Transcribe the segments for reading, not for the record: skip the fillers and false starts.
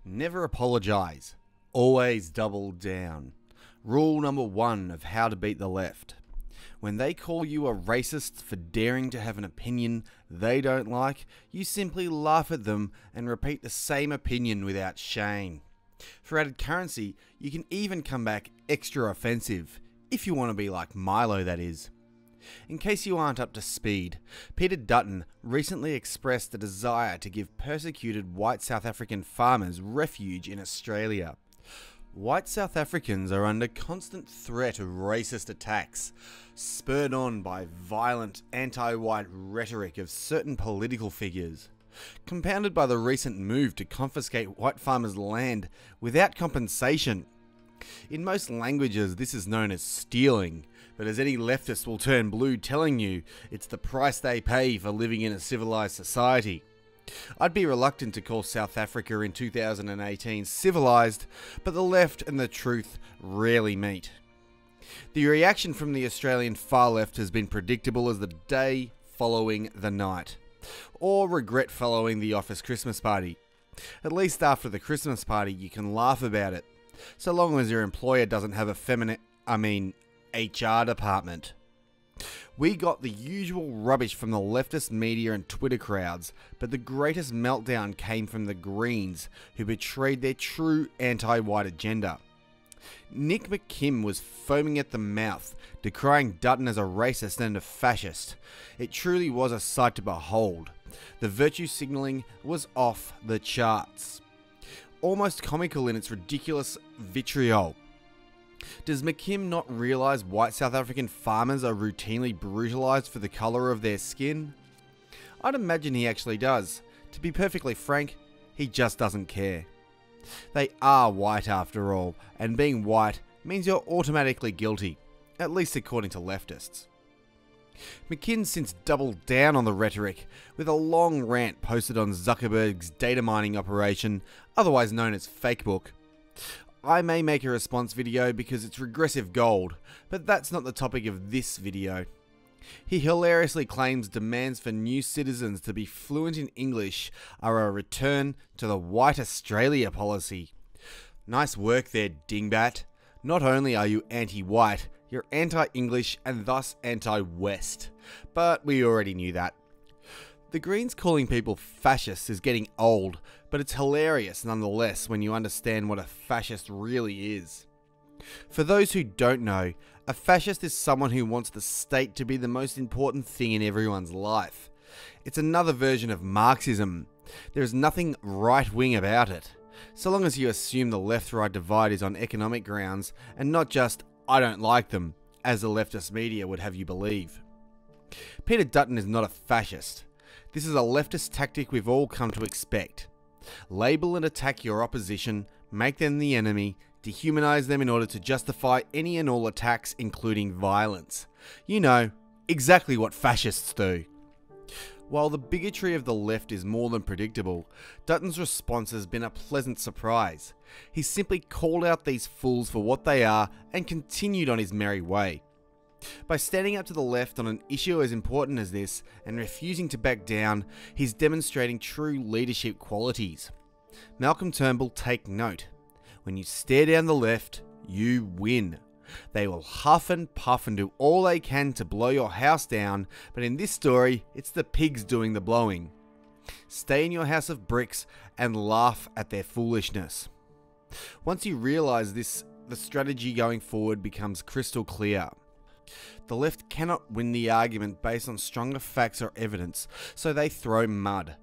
Never apologise. Always double down. Rule number 1 of how to beat the left. When they call you a racist for daring to have an opinion they don't like, you simply laugh at them and repeat the same opinion without shame. For added currency, you can even come back extra offensive, if you want to be like Milo, that is. In case you aren't up to speed, Peter Dutton recently expressed a desire to give persecuted white South African farmers refuge in Australia. White South Africans are under constant threat of racist attacks, spurred on by violent anti-white rhetoric of certain political figures, compounded by the recent move to confiscate white farmers' land without compensation. In most languages, this is known as stealing, but as any leftist will turn blue telling you, it's the price they pay for living in a civilized society. I'd be reluctant to call South Africa in 2018 civilized, but the left and the truth rarely meet. The reaction from the Australian far left has been predictable as the day following the night, or regret following the office Christmas party. At least after the Christmas party you can laugh about it, so long as your employer doesn't have a HR department. We got the usual rubbish from the leftist media and Twitter crowds, but the greatest meltdown came from the Greens, who betrayed their true anti-white agenda. Nick McKim was foaming at the mouth, decrying Dutton as a racist and a fascist. It truly was a sight to behold. The virtue signalling was off the charts. Almost comical in its ridiculous vitriol. Does McKim not realise white South African farmers are routinely brutalised for the colour of their skin? I'd imagine he actually does. To be perfectly frank, he just doesn't care. They are white after all, and being white means you're automatically guilty, at least according to leftists. McKim's since doubled down on the rhetoric, with a long rant posted on Zuckerberg's data mining operation, otherwise known as Fakebook. I may make a response video because it's regressive gold, but that's not the topic of this video. He hilariously claims demands for new citizens to be fluent in English are a return to the White Australia policy. Nice work there, dingbat. Not only are you anti-white, you're anti-English and thus anti-West. But we already knew that. The Greens calling people fascists is getting old, but it's hilarious nonetheless when you understand what a fascist really is. For those who don't know, a fascist is someone who wants the state to be the most important thing in everyone's life. It's another version of Marxism. There is nothing right-wing about it, so long as you assume the left-right divide is on economic grounds and not just, I don't like them, as the leftist media would have you believe. Peter Dutton is not a fascist. This is a leftist tactic we've all come to expect. Label and attack your opposition, make them the enemy, dehumanize them in order to justify any and all attacks, including violence. You know, exactly what fascists do. While the bigotry of the left is more than predictable, Dutton's response has been a pleasant surprise. He simply called out these fools for what they are and continued on his merry way. By standing up to the left on an issue as important as this and refusing to back down, he's demonstrating true leadership qualities. Malcolm Turnbull, take note. When you stare down the left, you win. They will huff and puff and do all they can to blow your house down, but in this story, it's the pigs doing the blowing. Stay in your house of bricks and laugh at their foolishness. Once you realise this, the strategy going forward becomes crystal clear. The left cannot win the argument based on stronger facts or evidence, so they throw mud.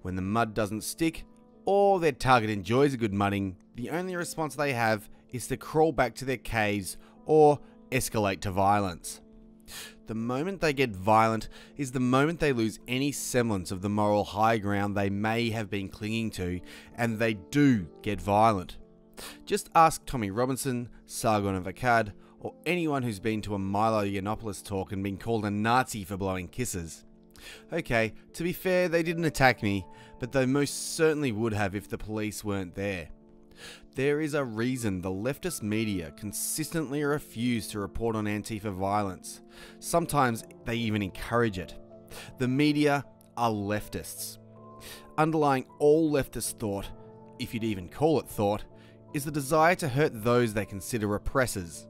When the mud doesn't stick, or their target enjoys a good mudding, the only response they have is to crawl back to their caves or escalate to violence. The moment they get violent is the moment they lose any semblance of the moral high ground they may have been clinging to, and they do get violent. Just ask Tommy Robinson, Sargon of Akkad, or anyone who's been to a Milo Yiannopoulos talk and been called a Nazi for blowing kisses. Okay, to be fair, they didn't attack me, but they most certainly would have if the police weren't there. There is a reason the leftist media consistently refuse to report on Antifa violence. Sometimes they even encourage it. The media are leftists. Underlying all leftist thought if you'd even call it thought, is the desire to hurt those they consider oppressors.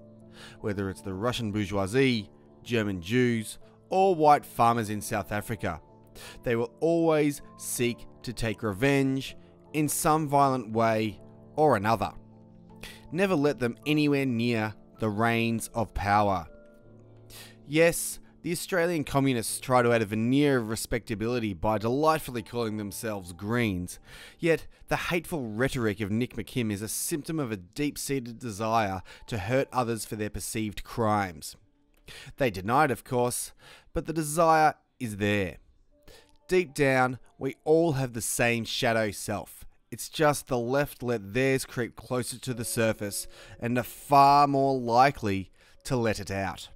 Whether it's the Russian bourgeoisie, German Jews, or white farmers in South Africa, they will always seek to take revenge in some violent way or another. Never let them anywhere near the reins of power. Yes, the Australian communists try to add a veneer of respectability by delightfully calling themselves Greens, yet the hateful rhetoric of Nick McKim is a symptom of a deep-seated desire to hurt others for their perceived crimes. They deny it, of course, but the desire is there. Deep down, we all have the same shadow self. It's just the left let theirs creep closer to the surface and are far more likely to let it out.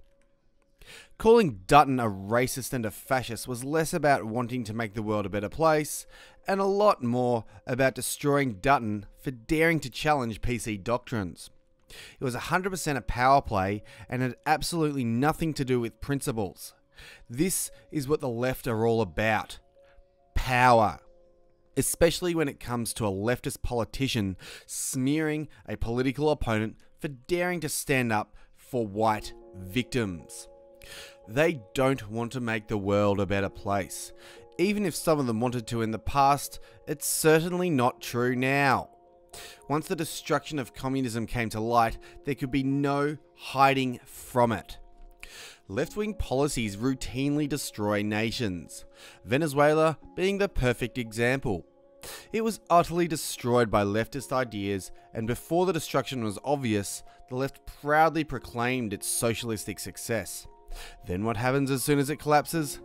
Calling Dutton a racist and a fascist was less about wanting to make the world a better place, and a lot more about destroying Dutton for daring to challenge PC doctrines. It was 100% a power play and had absolutely nothing to do with principles. This is what the left are all about. Power. Especially when it comes to a leftist politician smearing a political opponent for daring to stand up for white victims. They don't want to make the world a better place. Even if some of them wanted to in the past, it's certainly not true now. Once the destruction of communism came to light, there could be no hiding from it. Left-wing policies routinely destroy nations, Venezuela being the perfect example. It was utterly destroyed by leftist ideas, and before the destruction was obvious, the left proudly proclaimed its socialistic success. Then what happens as soon as it collapses?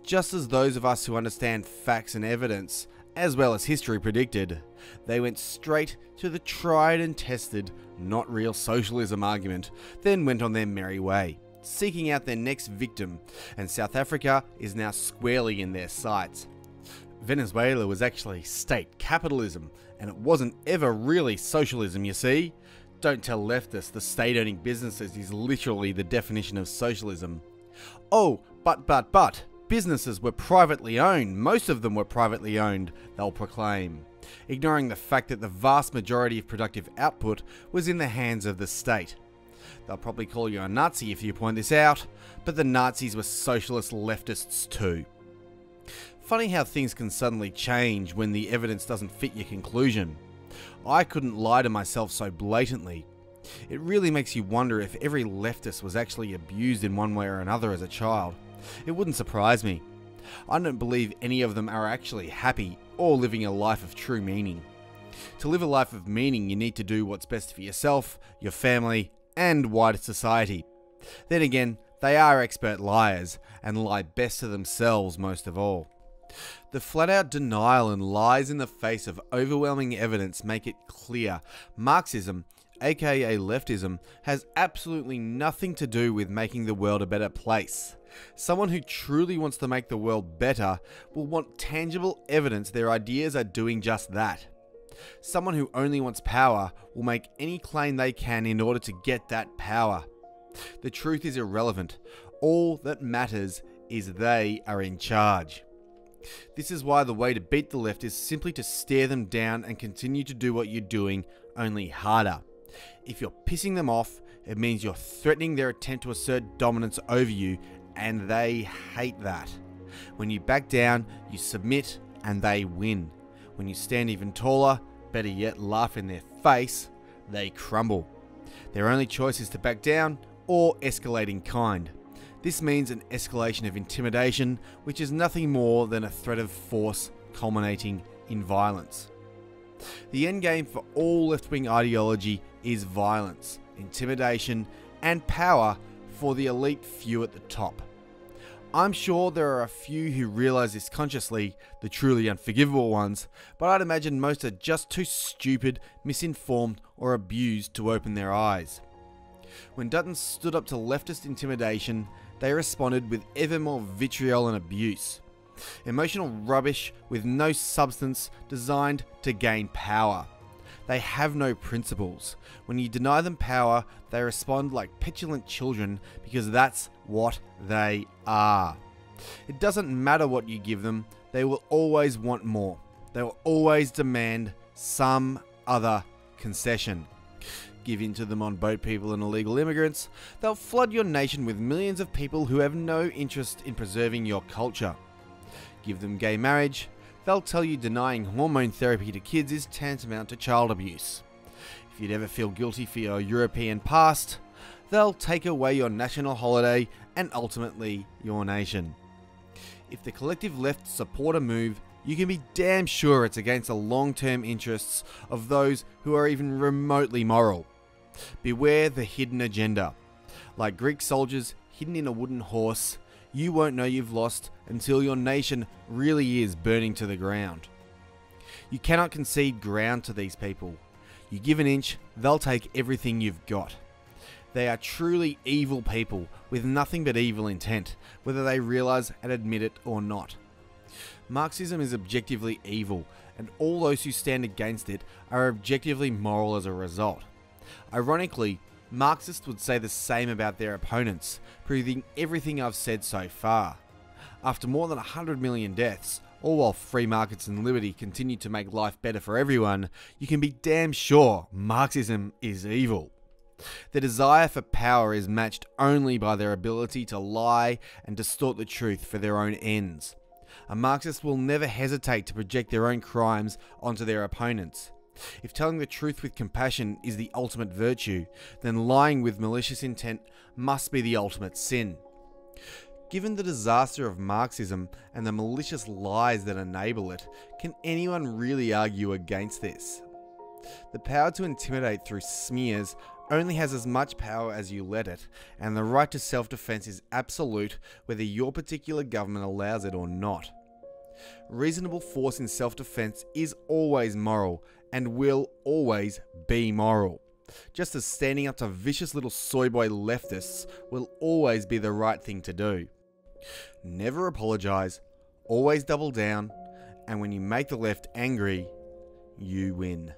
Just as those of us who understand facts and evidence, as well as history predicted, they went straight to the tried and tested, not real socialism argument, then went on their merry way, seeking out their next victim, and South Africa is now squarely in their sights. Venezuela was actually state capitalism, and it wasn't ever really socialism, you see. Don't tell leftists the state-owning businesses is literally the definition of socialism. Oh, but, businesses were privately owned. Most of them were privately owned, they'll proclaim, ignoring the fact that the vast majority of productive output was in the hands of the state. They'll probably call you a Nazi if you point this out, but the Nazis were socialist leftists too. Funny how things can suddenly change when the evidence doesn't fit your conclusion. I couldn't lie to myself so blatantly. It really makes you wonder if every leftist was actually abused in one way or another as a child. It wouldn't surprise me. I don't believe any of them are actually happy or living a life of true meaning. To live a life of meaning, you need to do what's best for yourself, your family, and wider society. Then again, they are expert liars and lie best to themselves most of all. The flat-out denial and lies in the face of overwhelming evidence make it clear Marxism, aka leftism, has absolutely nothing to do with making the world a better place. Someone who truly wants to make the world better will want tangible evidence their ideas are doing just that. Someone who only wants power will make any claim they can in order to get that power. The truth is irrelevant. All that matters is they are in charge. This is why the way to beat the left is simply to stare them down and continue to do what you're doing, only harder. If you're pissing them off, it means you're threatening their attempt to assert dominance over you, and they hate that. When you back down, you submit, and they win. When you stand even taller, better yet laugh in their face, they crumble. Their only choice is to back down or escalate in kind. This means an escalation of intimidation, which is nothing more than a threat of force culminating in violence. The endgame for all left-wing ideology is violence, intimidation, and power for the elite few at the top. I'm sure there are a few who realise this consciously, the truly unforgivable ones, but I'd imagine most are just too stupid, misinformed, or abused to open their eyes. When Dutton stood up to leftist intimidation, they responded with ever more vitriol and abuse. Emotional rubbish with no substance designed to gain power. They have no principles. When you deny them power, they respond like petulant children because that's what they are. It doesn't matter what you give them, they will always want more. They will always demand some other concession. Give in to them on boat people and illegal immigrants, they'll flood your nation with millions of people who have no interest in preserving your culture. Give them gay marriage, they'll tell you denying hormone therapy to kids is tantamount to child abuse. If you'd ever feel guilty for your European past, they'll take away your national holiday and ultimately your nation. If the collective left support a move, you can be damn sure it's against the long-term interests of those who are even remotely moral. Beware the hidden agenda. Like Greek soldiers hidden in a wooden horse, you won't know you've lost until your nation really is burning to the ground. You cannot concede ground to these people. You give an inch, they'll take everything you've got. They are truly evil people with nothing but evil intent, whether they realise and admit it or not. Marxism is objectively evil, and all those who stand against it are objectively moral as a result. Ironically, Marxists would say the same about their opponents, proving everything I've said so far. After more than 100 million deaths, all while free markets and liberty continue to make life better for everyone, you can be damn sure Marxism is evil. Their desire for power is matched only by their ability to lie and distort the truth for their own ends. A Marxist will never hesitate to project their own crimes onto their opponents. If telling the truth with compassion is the ultimate virtue, then lying with malicious intent must be the ultimate sin. Given the disaster of Marxism and the malicious lies that enable it, can anyone really argue against this? The power to intimidate through smears only has as much power as you let it, and the right to self-defense is absolute whether your particular government allows it or not. Reasonable force in self-defense is always moral, and will always be moral. Just as standing up to vicious little soy boy leftists will always be the right thing to do. Never apologise, always double down, and when you make the left angry, you win.